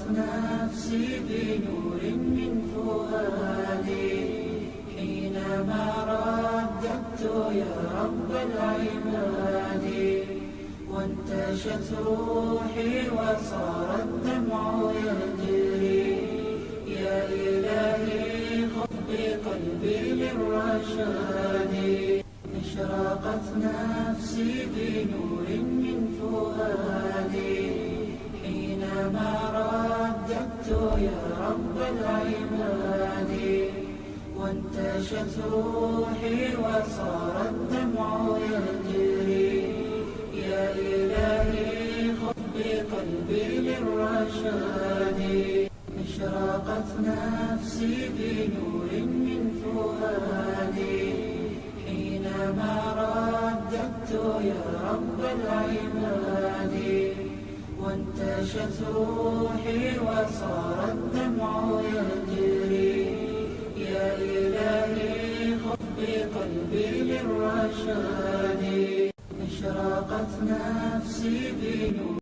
نفسي بنور من فؤادي حينما رددت يا رب العباد، وانتشت روحي وصار الدمع يجري. يا إلهي خذ بقلبي للرشاد، اشرقت نفسي بنور من فؤادي حينما رددت يا رب العباد، وانتشت روحي وصار الدمع يجري. يا إلهي خذ بقلبي للرشاد، اشرقت نفسي بنور من فؤادي حينما رددت يا رب العباد، وانتشت روحي وصار الدمع يجري. يا إلهي خذ بقلبي للرشاد، اشرقت نفسي بنور